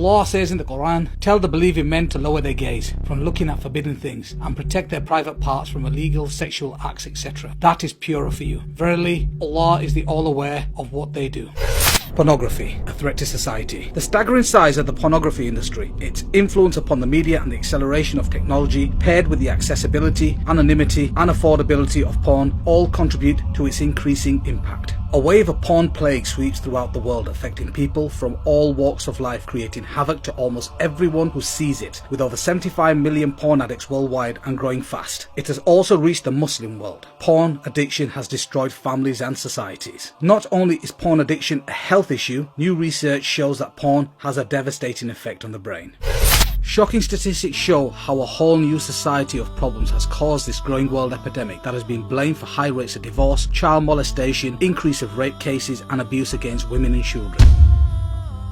Allah says in the Quran, "Tell the believing men to lower their gaze from looking at forbidden things and protect their private parts from illegal sexual acts, etc. That is purer for you. Verily, Allah is the all-aware of what they do." Pornography, a threat to society. The staggering size of the pornography industry, its influence upon the media and the acceleration of technology, paired with the accessibility, anonymity and affordability of porn, all contribute to its increasing impact. A wave of porn plague sweeps throughout the world, affecting people from all walks of life, creating havoc to almost everyone who sees it, with over 75 million porn addicts worldwide and growing fast. It has also reached the Muslim world. Porn addiction has destroyed families and societies. Not only is porn addiction a health issue, new research shows that porn has a devastating effect on the brain. Shocking statistics show how a whole new society of problems has caused this growing world epidemic that has been blamed for high rates of divorce, child molestation, increase of rape cases and abuse against women and children.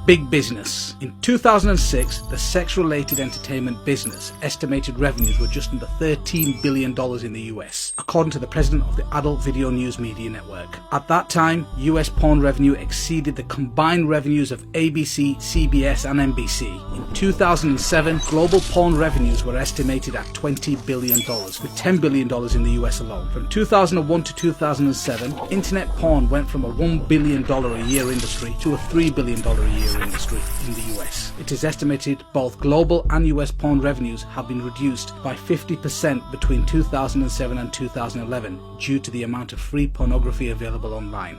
Big business. In 2006, the sex-related entertainment business estimated revenues were just under $13 billion in the US, according to the president of the Adult Video News Media Network. At that time, US porn revenue exceeded the combined revenues of ABC, CBS and NBC. In 2007, global porn revenues were estimated at $20 billion, with $10 billion in the US alone. From 2001 to 2007, internet porn went from a $1 billion a year industry to a $3 billion a year industry in the US. It is estimated both global and US porn revenues have been reduced by 50% between 2007 and 2011 due to the amount of free pornography available online.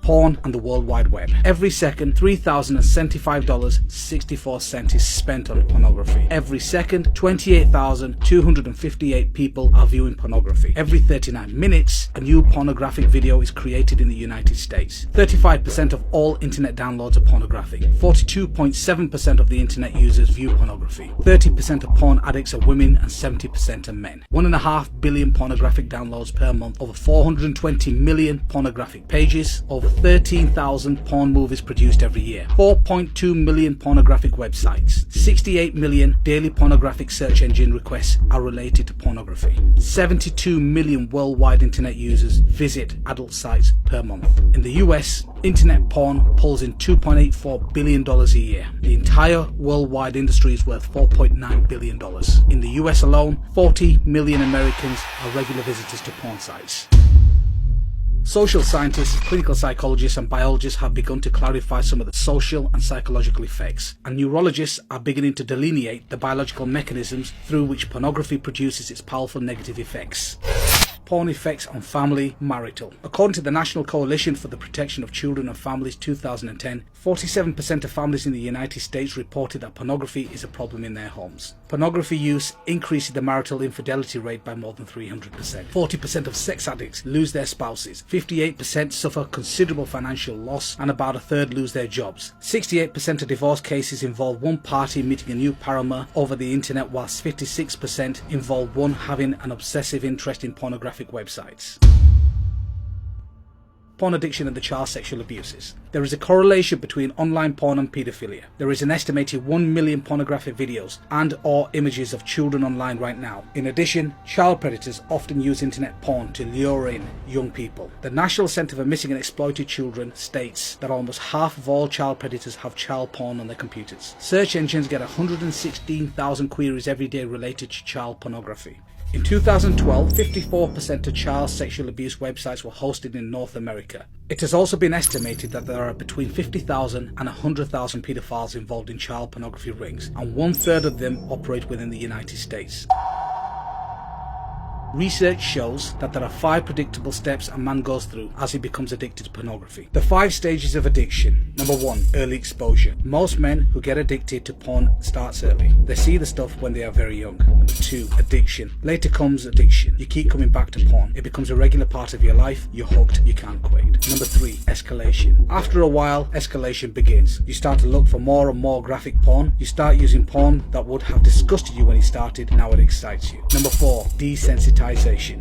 Porn and the World Wide Web. Every second, $3,075.64 is spent on pornography. Every second, 28,258 people are viewing pornography. Every 39 minutes, a new pornographic video is created in the United States. 35% of all internet downloads are pornographic. 42.7% of the internet users view pornography. 30% of porn addicts are women and 70% are men. 1.5 billion pornographic downloads per month. Over 420 million pornographic pages. Over 13,000 porn movies produced every year, 4.2 million pornographic websites, 68 million daily pornographic search engine requests are related to pornography, 72 million worldwide internet users visit adult sites per month. In the US, internet porn pulls in $2.84 billion a year. The entire worldwide industry is worth $4.9 billion. In the US alone, 40 million Americans are regular visitors to porn sites. Social scientists, clinical psychologists and biologists have begun to clarify some of the social and psychological effects, and neurologists are beginning to delineate the biological mechanisms through which pornography produces its powerful negative effects. Porn effects on family, marital. According to the National Coalition for the Protection of Children and Families 2010, 47% of families in the United States reported that pornography is a problem in their homes. Pornography use increases the marital infidelity rate by more than 300%. 40% of sex addicts lose their spouses. 58% suffer considerable financial loss, and about a third lose their jobs. 68% of divorce cases involve one party meeting a new paramour over the internet, whilst 56% involve one having an obsessive interest in pornographic websites. Porn addiction and the child sexual abuses. There is a correlation between online porn and paedophilia. There is an estimated 1 million pornographic videos and or images of children online right now. In addition, child predators often use internet porn to lure in young people. The National Centre for Missing and Exploited Children states that almost half of all child predators have child porn on their computers. Search engines get 116,000 queries every day related to child pornography. In 2012, 54% of child sexual abuse websites were hosted in North America. It has also been estimated that there are between 50,000 and 100,000 paedophiles involved in child pornography rings, and 1/3 of them operate within the United States. Research shows that there are 5 predictable steps a man goes through as he becomes addicted to pornography. The 5 stages of addiction. Number 1, early exposure. Most men who get addicted to porn starts early. They see the stuff when they are very young. Number 2, addiction. Later comes addiction. You keep coming back to porn. It becomes a regular part of your life. You're hooked. You can't quit. Number 3, escalation. After a while, escalation begins. You start to look for more and more graphic porn. You start using porn that would have disgusted you when you started. Now it excites you. Number 4, desensitization.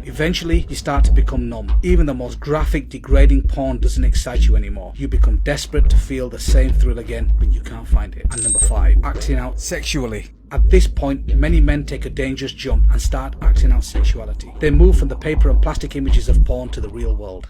Eventually, you start to become numb. Even the most graphic, degrading porn doesn't excite you anymore. You become desperate to feel the same thrill again, but you can't find it. And number 5, acting out sexually. At this point, many men take a dangerous jump and start acting out sexuality. They move from the paper and plastic images of porn to the real world.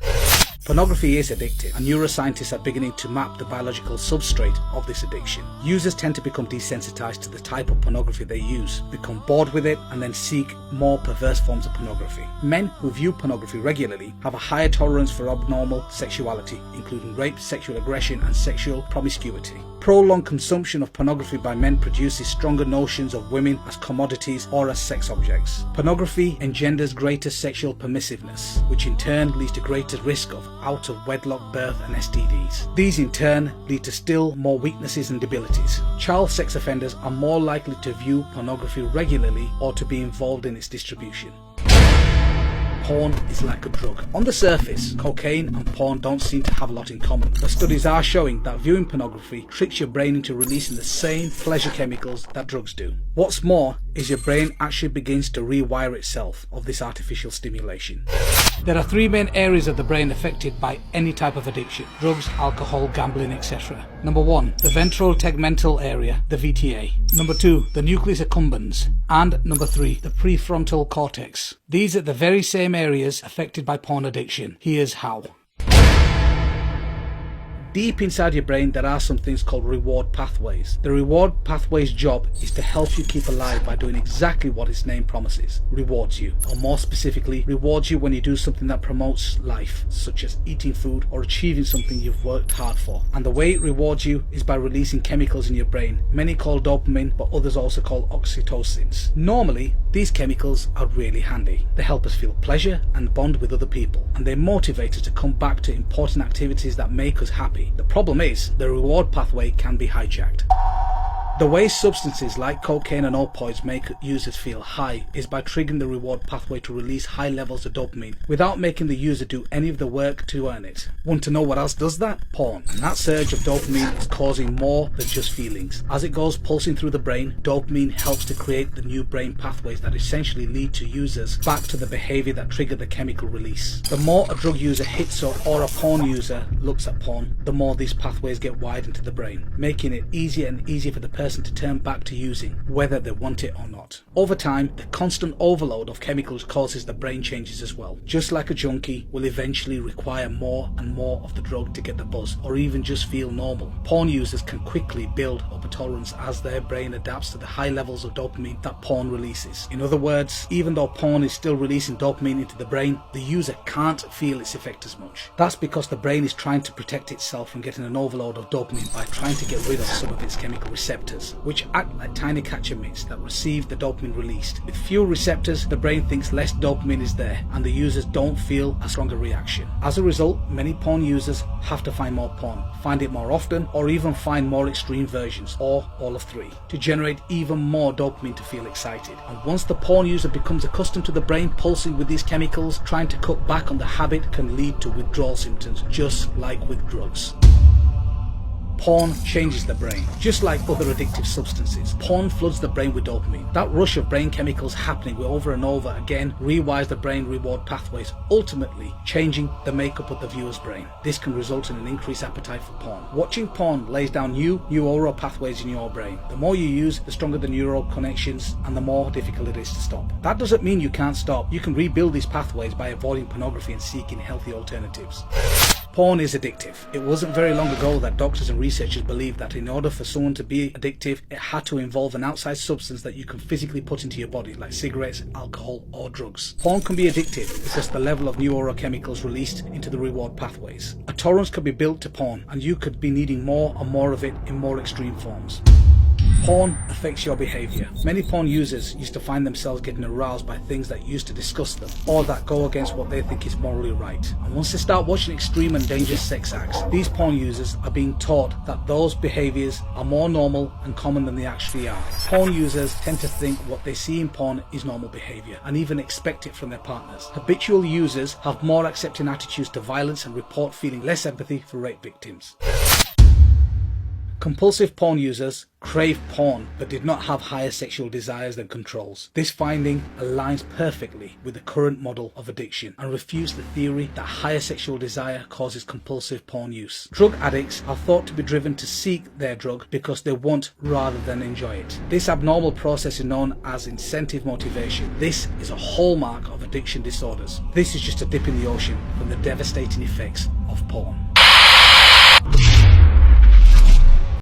Pornography is addictive, and neuroscientists are beginning to map the biological substrate of this addiction. Users tend to become desensitized to the type of pornography they use, become bored with it, and then seek more perverse forms of pornography. Men who view pornography regularly have a higher tolerance for abnormal sexuality, including rape, sexual aggression, and sexual promiscuity. Prolonged consumption of pornography by men produces stronger notions of women as commodities or as sex objects. Pornography engenders greater sexual permissiveness, which in turn leads to greater risk of out-of-wedlock birth and STDs. These in turn lead to still more weaknesses and debilities. Child sex offenders are more likely to view pornography regularly or to be involved in its distribution. Porn is like a drug. On the surface, cocaine and porn don't seem to have a lot in common, but studies are showing that viewing pornography tricks your brain into releasing the same pleasure chemicals that drugs do. What's more is your brain actually begins to rewire itself of this artificial stimulation. There are three main areas of the brain affected by any type of addiction: drugs, alcohol, gambling, etc. Number 1, the ventral tegmental area, the VTA. Number 2, the nucleus accumbens. And number 3, the prefrontal cortex. These are the very same areas affected by porn addiction. Here's how. Deep inside your brain there are some things called reward pathways. The reward pathway's job is to help you keep alive by doing exactly what its name promises: rewards you, or more specifically, rewards you when you do something that promotes life, such as eating food or achieving something you've worked hard for. And the way it rewards you is by releasing chemicals in your brain, many call dopamine, but others also call oxytocins. Normally, these chemicals are really handy. They help us feel pleasure and bond with other people, and they motivate us to come back to important activities that make us happy. The problem is, the reward pathway can be hijacked. The way substances like cocaine and opioids make users feel high is by triggering the reward pathway to release high levels of dopamine without making the user do any of the work to earn it. Want to know what else does that? Porn. And that surge of dopamine is causing more than just feelings. As it goes pulsing through the brain, dopamine helps to create the new brain pathways that essentially lead to users back to the behavior that triggered the chemical release. The more a drug user hits up or a porn user looks at porn, the more these pathways get widened to the brain, making it easier and easier for the person to turn back to using, whether they want it or not. Over time, the constant overload of chemicals causes the brain changes as well. Just like a junkie will eventually require more and more of the drug to get the buzz, or even just feel normal. Porn users can quickly build up a tolerance as their brain adapts to the high levels of dopamine that porn releases. In other words, even though porn is still releasing dopamine into the brain, the user can't feel its effect as much. That's because the brain is trying to protect itself from getting an overload of dopamine by trying to get rid of some of its chemical receptors, which act like tiny catcher mitts that receive the dopamine released. With fewer receptors, the brain thinks less dopamine is there, and the users don't feel a stronger reaction. As a result, many porn users have to find more porn, find it more often, or even find more extreme versions, or all of three, to generate even more dopamine to feel excited. And once the porn user becomes accustomed to the brain pulsing with these chemicals, trying to cut back on the habit can lead to withdrawal symptoms, just like with drugs. Porn changes the brain. Just like other addictive substances, porn floods the brain with dopamine. That rush of brain chemicals happening over and over again rewires the brain reward pathways, ultimately changing the makeup of the viewer's brain. This can result in an increased appetite for porn. Watching porn lays down new neural pathways in your brain. The more you use, the stronger the neural connections and the more difficult it is to stop. That doesn't mean you can't stop. You can rebuild these pathways by avoiding pornography and seeking healthy alternatives. Porn is addictive. It wasn't very long ago that doctors and researchers believed that in order for someone to be addictive, it had to involve an outside substance that you can physically put into your body, like cigarettes, alcohol, or drugs. Porn can be addictive because the level of neurochemicals released into the reward pathways. A tolerance could be built to porn, and you could be needing more and more of it in more extreme forms. Porn affects your behavior. Many porn users used to find themselves getting aroused by things that used to disgust them, or that go against what they think is morally right. And once they start watching extreme and dangerous sex acts, these porn users are being taught that those behaviors are more normal and common than they actually are. Porn users tend to think what they see in porn is normal behavior, and even expect it from their partners. Habitual users have more accepting attitudes to violence and report feeling less empathy for rape victims. Compulsive porn users crave porn but did not have higher sexual desires than controls. This finding aligns perfectly with the current model of addiction and refutes the theory that higher sexual desire causes compulsive porn use. Drug addicts are thought to be driven to seek their drug because they want rather than enjoy it. This abnormal process is known as incentive motivation. This is a hallmark of addiction disorders. This is just a dip in the ocean from the devastating effects of porn.